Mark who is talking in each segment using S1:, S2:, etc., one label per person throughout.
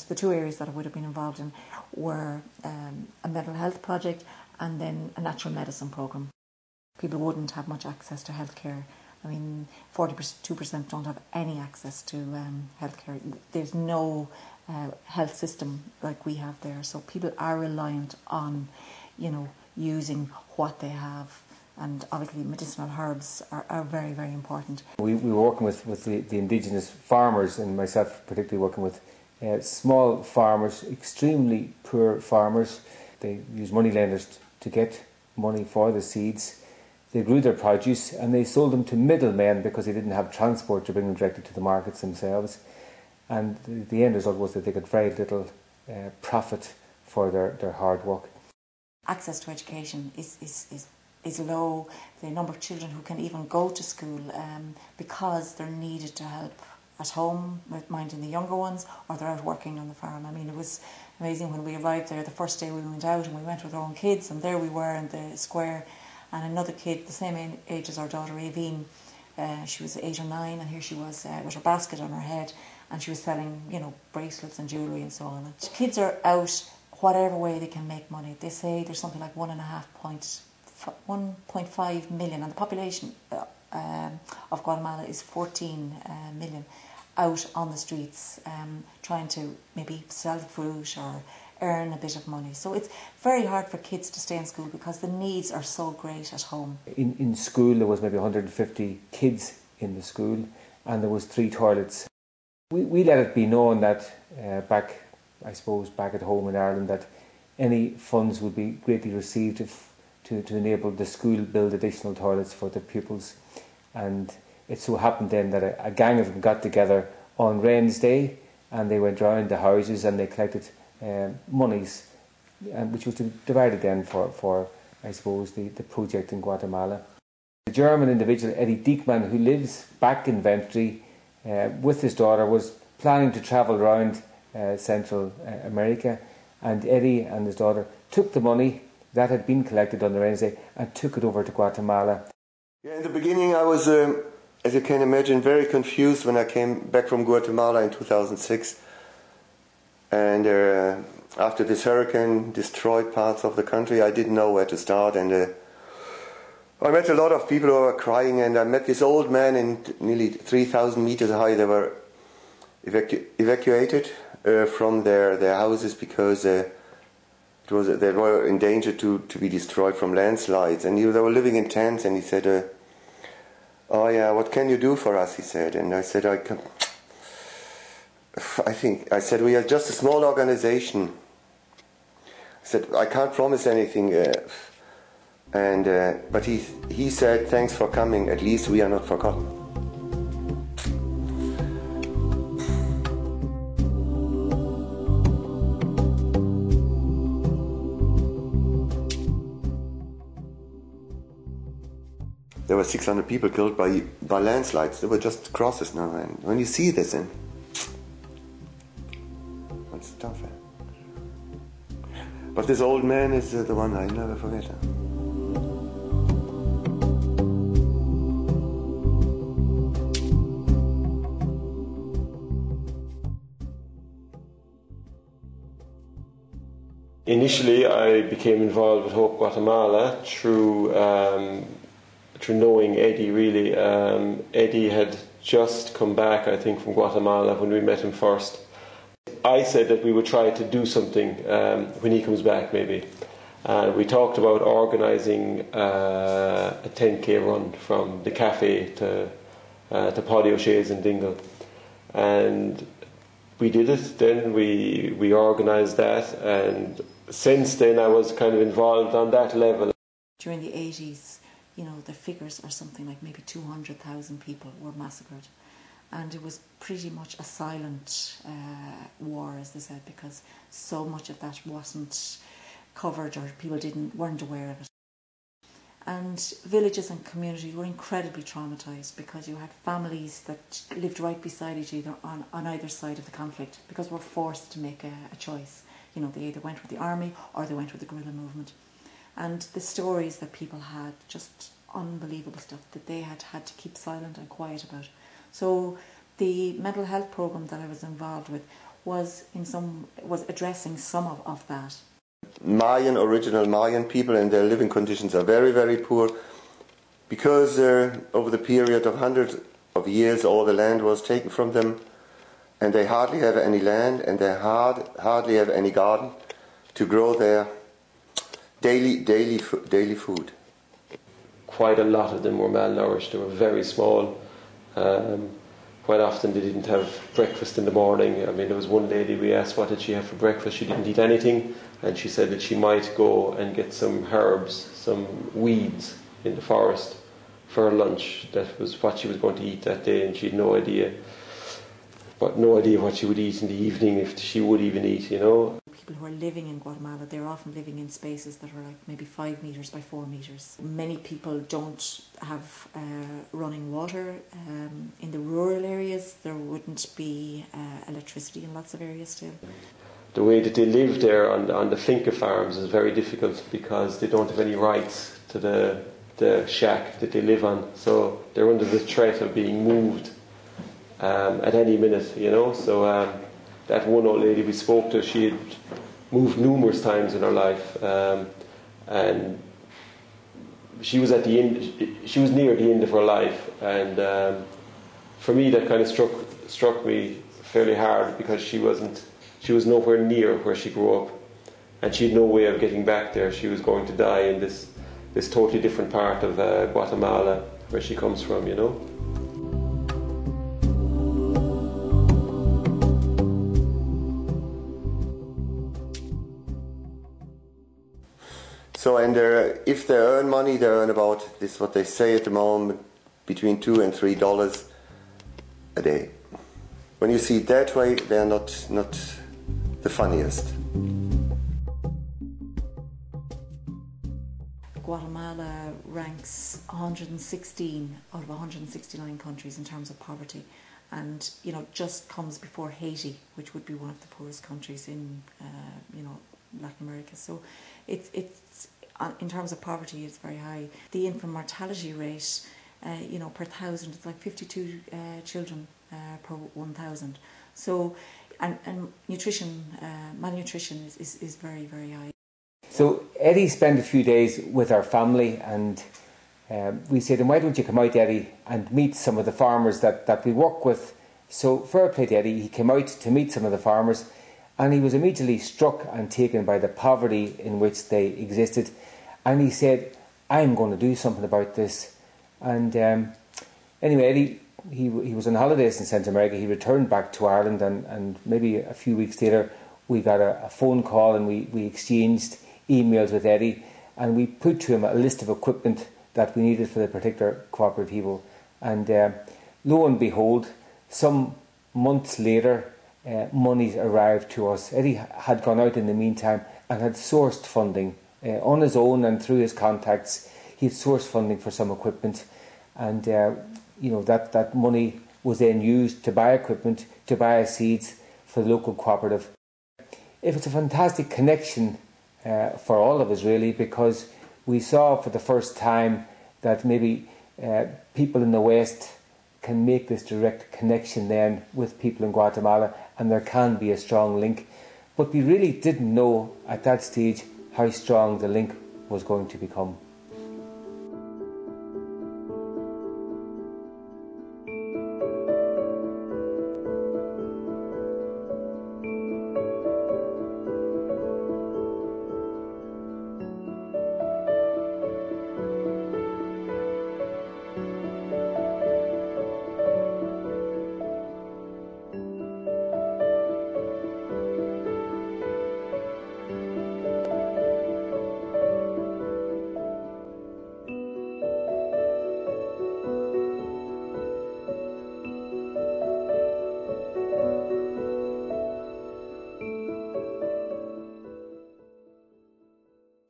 S1: the two areas that I would have been involved in were a mental health project and then a natural medicine programme. People wouldn't have much access to healthcare. I mean, 42% don't have any access to healthcare. There's no health system like we have there, so people are reliant on, using what they have, and obviously medicinal herbs are very, very important.
S2: We were working with the indigenous farmers, and myself particularly working with small farmers, extremely poor farmers. They use money lenders to get money for the seeds. They grew their produce and they sold them to middlemen because they didn't have transport to bring them directly to the markets themselves. And the end result was that they got very little profit for their hard work.
S1: Access to education is low. The number of children who can even go to school because they're needed to help at home with minding the younger ones, or they're out working on the farm. I mean, it was amazing when we arrived there. The first day we went out and we went with our own kids, and there we were in the square, and another kid the same age as our daughter Aveen, she was 8 or 9, and here she was with her basket on her head, and she was selling, bracelets and jewellery and so on. And kids are out whatever way they can make money. They say there's something like 1.5 million, and the population of Guatemala is 14 million, out on the streets trying to maybe sell fruit or earn a bit of money. So it's very hard for kids to stay in school because the needs are so great at home.
S2: In school there was maybe 150 kids in the school, and there was 3 toilets. We let it be known that back at home in Ireland, that any funds would be greatly received to enable the school build additional toilets for the pupils. And it so happened then that a gang of them got together on Rains Day, and they went round the houses and they collected monies, which was divided then for the project in Guatemala. The German individual Eddie Diekmann, who lives back in Ventry with his daughter, was planning to travel around Central America, and Eddie and his daughter took the money that had been collected on the Rains Day and took it over to Guatemala.
S3: Yeah, in the beginning I was, as you can imagine, very confused when I came back from Guatemala in 2006. And after this hurricane destroyed parts of the country, I didn't know where to start. And I met a lot of people who were crying, and I met this old man in nearly 3,000 meters high. They were evacuated from their houses because they were in danger to be destroyed from landslides. And they were living in tents, and he said, "Oh yeah, what can you do for us?" he said. And I said, I said, "We are just a small organization." I said, "I can't promise anything." But he said, "Thanks for coming, at least we are not forgotten." There were 600 people killed by landslides. They were just crosses now. And when you see this, it's tough. But this old man is the one I never forget.
S4: Initially, I became involved with Hope Guatemala through knowing Eddie, really. Eddie had just come back, I think, from Guatemala when we met him first. I said that we would try to do something when he comes back, maybe. We talked about organising a 10k run from the cafe to Paddy O'Shea's in Dingle. And we did it. Then we organised that, and since then I was kind of involved on that level.
S1: During the 80s, the figures are something like maybe 200,000 people were massacred. And it was pretty much a silent war, as they said, because so much of that wasn't covered, or people weren't aware of it. And villages and communities were incredibly traumatised because you had families that lived right beside each other on either side of the conflict, because were forced to make a choice. They either went with the army or they went with the guerrilla movement. And the stories that people had, just unbelievable stuff that they had to keep silent and quiet about. So the mental health programme that I was involved with was addressing some of that.
S3: Original Mayan people, and their living conditions are very, very poor, because over the period of hundreds of years all the land was taken from them, and they hardly have any land, and they hardly have any garden to grow their daily food.
S4: Quite a lot of them were malnourished. They were very small. Quite often they didn't have breakfast in the morning. I mean, there was one lady, we asked what did she have for breakfast. She didn't eat anything, and she said that she might go and get some herbs, some weeds in the forest for her lunch. That was what she was going to eat that day, and she had no idea what she would eat in the evening, if she would even eat, you know.
S1: People who are living in Guatemala, they're often living in spaces that are like maybe 5 metres by 4 metres. Many people don't have running water. In the rural areas, there wouldn't be electricity in lots of areas still.
S4: The way that they live there on the finca farms is very difficult, because they don't have any rights to the shack that they live on. So they're under the threat of being moved at any minute, you know. So that one old lady we spoke to, she had moved numerous times in her life, and she was at the end. She was near the end of her life, and for me that kind of struck me fairly hard, because she was nowhere near where she grew up, and she had no way of getting back there. She was going to die in this totally different part of Guatemala where she comes from, you know.
S3: So, and if they earn money, they earn about this, what they say at the moment, between $2 and $3 a day. When you see it that way, they're not the funniest.
S1: Guatemala ranks 116 out of 169 countries in terms of poverty, and just comes before Haiti, which would be one of the poorest countries in Latin America. So it's in terms of poverty, it's very high. The infant mortality rate, per thousand, it's like 52 children per 1,000. So, and malnutrition is very, very high.
S2: So Eddie spent a few days with our family, and we said, why don't you come out, Eddie, and meet some of the farmers that we work with. So fair play to Eddie, he came out to meet some of the farmers, and he was immediately struck and taken by the poverty in which they existed. And he said, I'm going to do something about this. And anyway, Eddie, he was on holidays in Central America. He returned back to Ireland, and maybe a few weeks later we got a phone call, and we exchanged emails with Eddie, and we put to him a list of equipment that we needed for the particular cooperativo. And lo and behold, some months later, monies arrived to us. Eddie had gone out in the meantime and had sourced funding on his own, and through his contacts he had sourced funding for some equipment, and that money was then used to buy equipment, to buy seeds for the local cooperative. It was a fantastic connection for all of us, really, because we saw for the first time that maybe people in the West can make this direct connection then with people in Guatemala, and there can be a strong link. But we really didn't know at that stage how strong the link was going to become.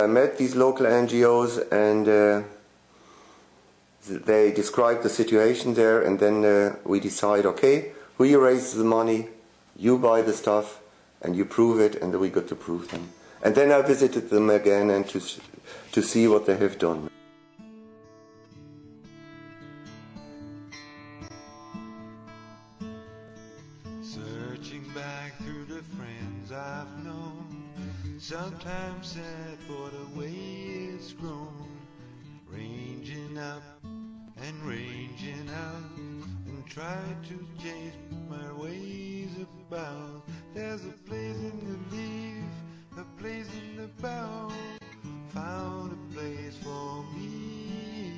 S3: I met these local NGOs, and they described the situation there, and then we decide, okay, we raise the money, you buy the stuff, and you prove it, and then we got to prove them. And then I visited them again and to see what they have done.
S5: Searching back through I'm sad for the way it's grown, ranging up and ranging out, and try to change my ways about. There's a place in the leaf, a place in the bough, found a place for me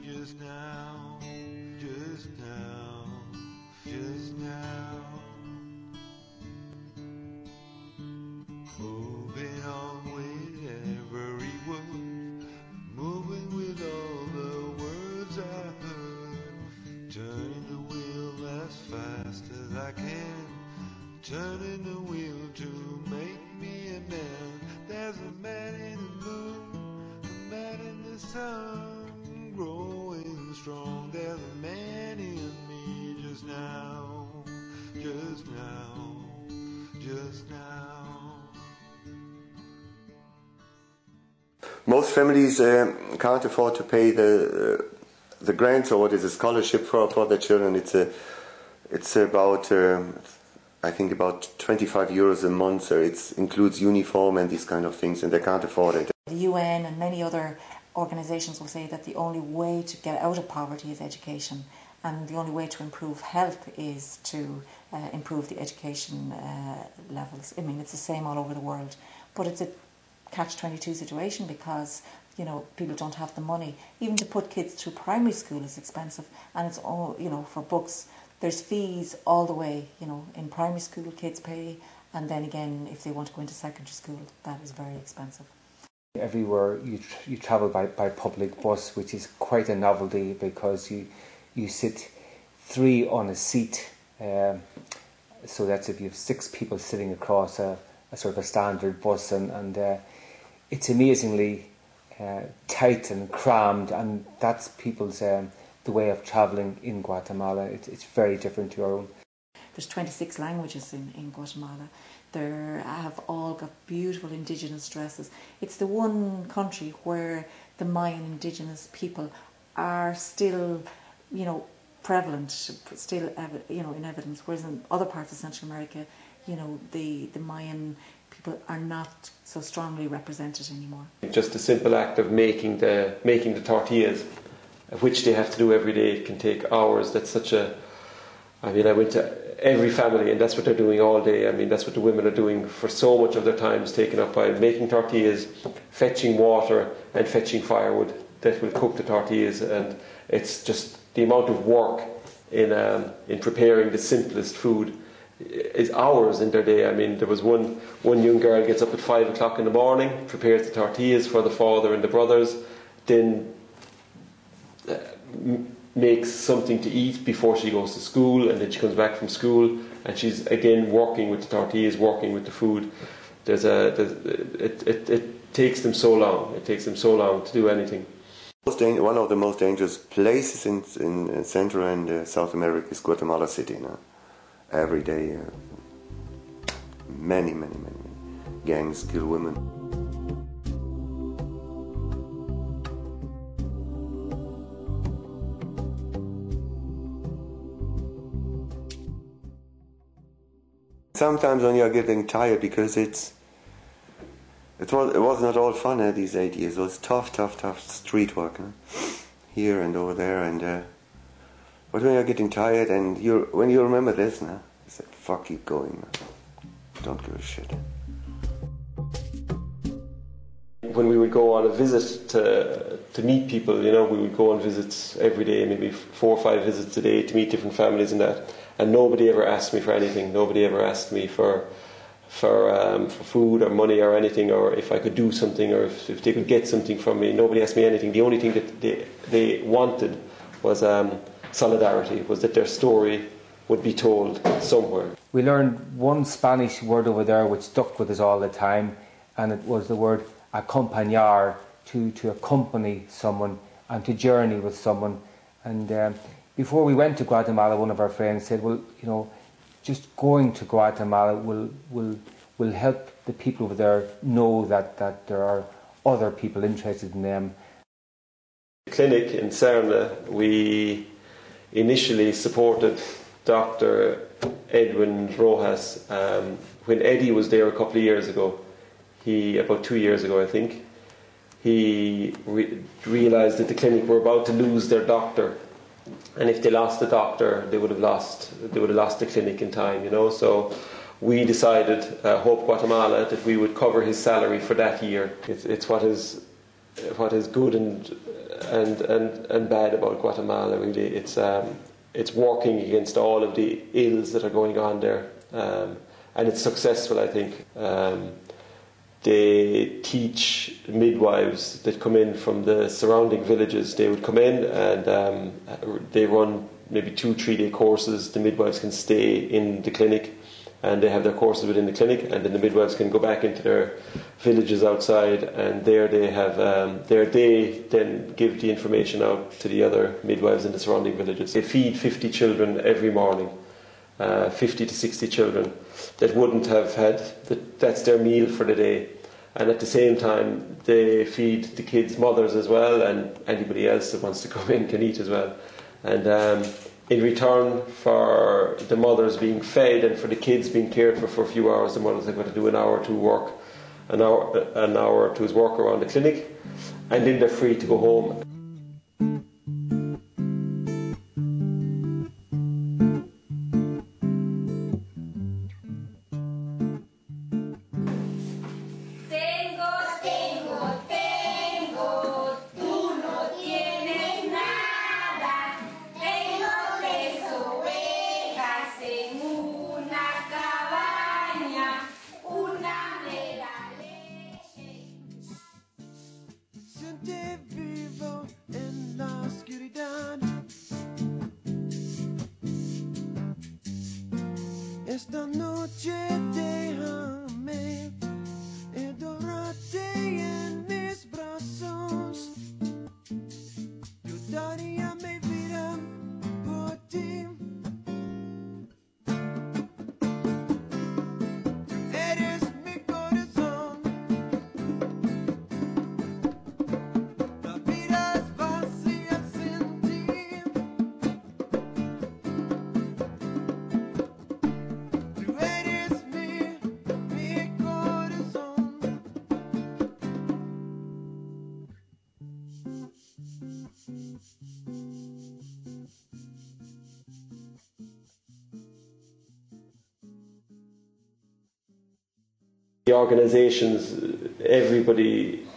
S5: just now, just now, just now. Moving on with every word, moving with all the words I heard, turning the wheel as fast as I can, turning the wheel to make me a man. There's a man in the moon, a man in the sun, growing strong. There's a man in me just now, just now, just now.
S3: Most families can't afford to pay the grants or what is a scholarship for their children. It's about I think about 25 euros a month. So it includes uniform and these kind of things, and they can't afford it.
S1: The UN and many other organisations will say that the only way to get out of poverty is education, and the only way to improve health is to improve the education levels. I mean, it's the same all over the world, but it's a catch-22 situation because, you know, people don't have the money. Even to put kids through primary school is expensive, and it's all, you know, for books. There's fees all the way, you know, in primary school kids pay, and then again if they want to go into secondary school, that is very expensive.
S2: Everywhere you travel by public bus, which is quite a novelty because you sit three on a seat, so that's if you have six people sitting across a sort of a standard bus, and it's amazingly tight and crammed, and that's people's the way of travelling in Guatemala. It's very different to our own.
S1: There's 26 languages in Guatemala. They have all got beautiful indigenous dresses. It's the one country where the Mayan indigenous people are still, you know, prevalent, still, you know, in evidence. Whereas in other parts of Central America, you know, the Mayan people are not so strongly represented anymore.
S4: Just a simple act of making the tortillas, which they have to do every day, can take hours. That's such a... I mean, I went to every family and that's what they're doing all day. I mean, that's what the women are doing for so much of their time, is taken up by making tortillas, fetching water and fetching firewood that will cook the tortillas. And it's just the amount of work in preparing the simplest food is hours in their day. I mean, there was one young girl gets up at 5 o'clock in the morning, prepares the tortillas for the father and the brothers, then makes something to eat before she goes to school, and then she comes back from school and she's again working with the tortillas, working with the food. It takes them so long. It takes them so long to do anything.
S3: One of the most dangerous places in Central and South America is Guatemala City. Now, every day, many gangs kill women. Sometimes when you are getting tired, because it was not all fun these 8 years. It was tough street work, here and over there, and but when you're getting tired and when you remember this, you say, "Fuck, keep going. Don't give a shit."
S4: When we would go on a visit to meet people, you know, we would go on visits every day, maybe 4 or 5 visits a day to meet different families and that. And nobody ever asked me for anything. Nobody ever asked me for food or money or anything, or if I could do something, or if they could get something from me. Nobody asked me anything. The only thing that they wanted was solidarity, was that their story would be told somewhere.
S2: We learned one Spanish word over there which stuck with us all the time, and it was the word acompañar, to accompany someone and to journey with someone. And before we went to Guatemala, one of our friends said, well, you know, just going to Guatemala will help the people over there know that there are other people interested in them.
S4: The clinic in Serna, we initially supported Dr. Edwin Rojas. When Eddie was there a couple of years ago, he about 2 years ago, I think, he realised that the clinic were about to lose their doctor, and if they lost the doctor, they would have lost the clinic in time, you know. So we decided, Hope Guatemala, that we would cover his salary for that year. It's what is good and bad about Guatemala, really. It's working against all of the ills that are going on there, and it's successful, I think. They teach midwives that come in from the surrounding villages. They would come in and they run maybe 2-3 day courses. The midwives can stay in the clinic and they have their courses within the clinic, and then the midwives can go back into their villages outside, and there they have they then give the information out to the other midwives in the surrounding villages. They feed 50 children every morning, 50 to 60 children that wouldn't have had that's their meal for the day, and at the same time they feed the kids' mothers as well, and anybody else that wants to come in can eat as well. And in return for the mothers being fed and for the kids being cared for a few hours, the mothers have got to do an hour or two work, an hour or two's work around the clinic, and then they're free to go home.
S5: Esta noche déjame adorarte en mis brazos. Yo daría mi vida por ti. Tú eres mi corazón. La vida es vacía sin ti. Tú eres mi corazón.
S4: The organisations, everybody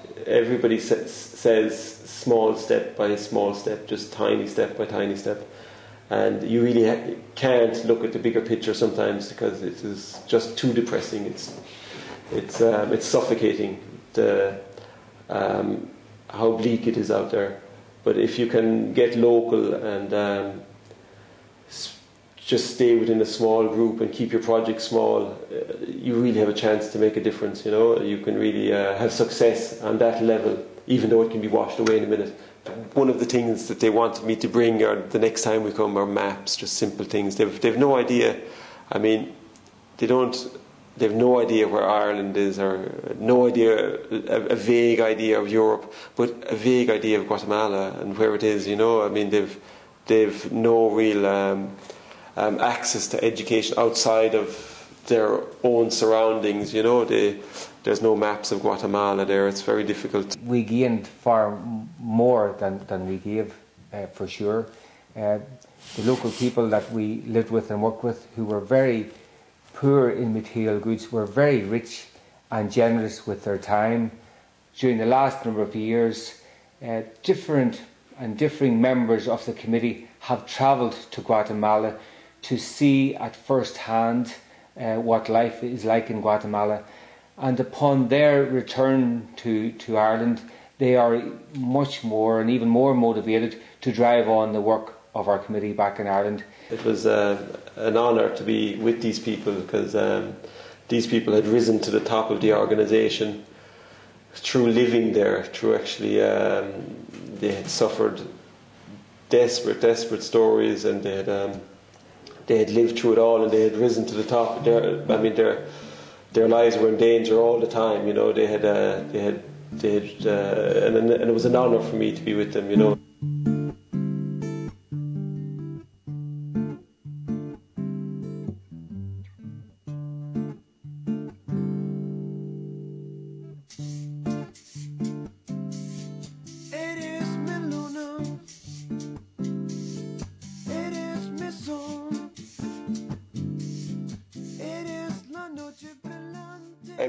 S4: says small step by small step, just tiny step by tiny step, and you really can't look at the bigger picture sometimes because it is just too depressing. It's suffocating, how bleak it is out there. But if you can get local and just stay within a small group and keep your project small, you really have a chance to make a difference, you know. You can really have success on that level, even though it can be washed away in a minute. One of the things that they wanted me to bring the next time we come are maps, just simple things. They've no idea. I mean, they've no idea where Ireland is, or no idea, a vague idea of Europe, but a vague idea of Guatemala and where it is, you know. I mean, they've no real access to education outside of their own surroundings, you know. There's no maps of Guatemala there. It's very difficult.
S2: We gained far more than we gave, for sure. The local people that we lived with and worked with, who were very poor in material goods, were very rich and generous with their time. During the last number of years, different and differing members of the committee have travelled to Guatemala to see at first hand what life is like in Guatemala, and upon their return to Ireland, they are much more and even more motivated to drive on the work of our committee back in Ireland.
S4: It was an honour to be with these people, because these people had risen to the top of the organisation through living there, through actually they had suffered desperate stories, and they had lived through it all, and they had risen to the top. Their lives were in danger all the time, you know. And it was an honour for me to be with them, you know.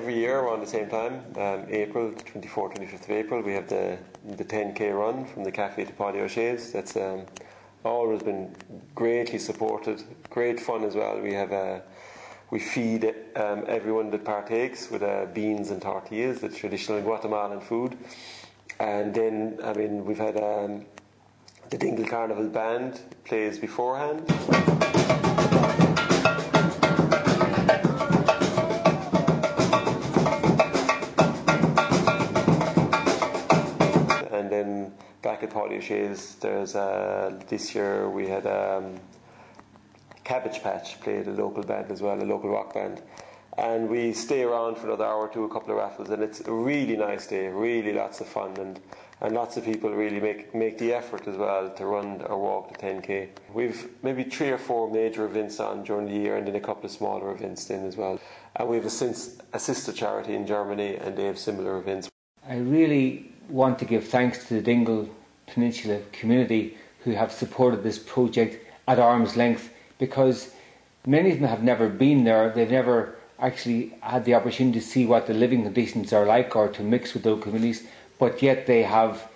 S4: every year around the same time, April, 24th, 25th of April, we have the 10k run from the cafe to Paddy O'Shea's. That's always been greatly supported, great fun as well. We feed everyone that partakes with beans and tortillas, the traditional Guatemalan food. And then, I mean, we've had the Dingle Carnival band plays beforehand. And then back at Paddy O'Shea's, there's this year we had Cabbage Patch played a local band as well, a local rock band. And we stay around for another hour or two, a couple of raffles, and it's a really nice day, really lots of fun, and lots of people really make the effort as well to run or walk the 10k. We've maybe 3 or 4 major events on during the year, and then a couple of smaller events then as well. And we have a sister charity in Germany, and they have similar events.
S2: I really want to give thanks to the Dingle Peninsula community who have supported this project at arm's length, because many of them have never been there. They've never actually had the opportunity to see what the living conditions are like or to mix with local communities, but yet they have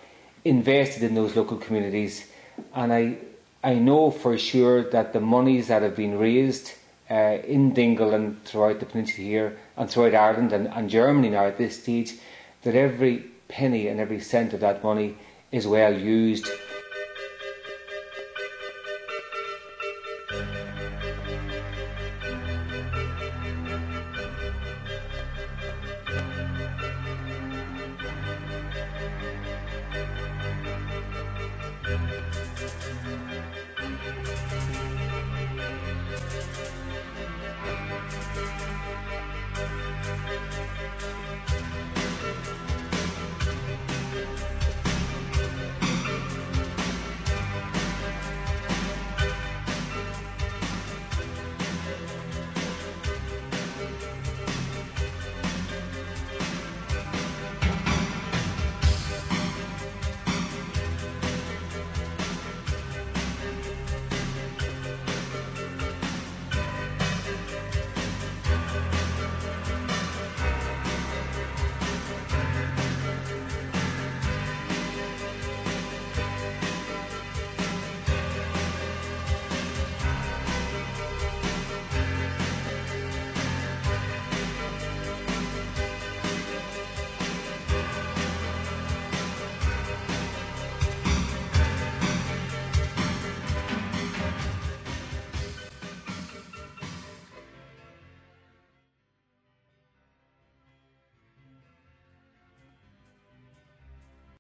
S2: invested in those local communities. And I know for sure that the monies that have been raised in Dingle and throughout the peninsula here and throughout Ireland and Germany now at this stage, that every penny and every cent of that money is well used.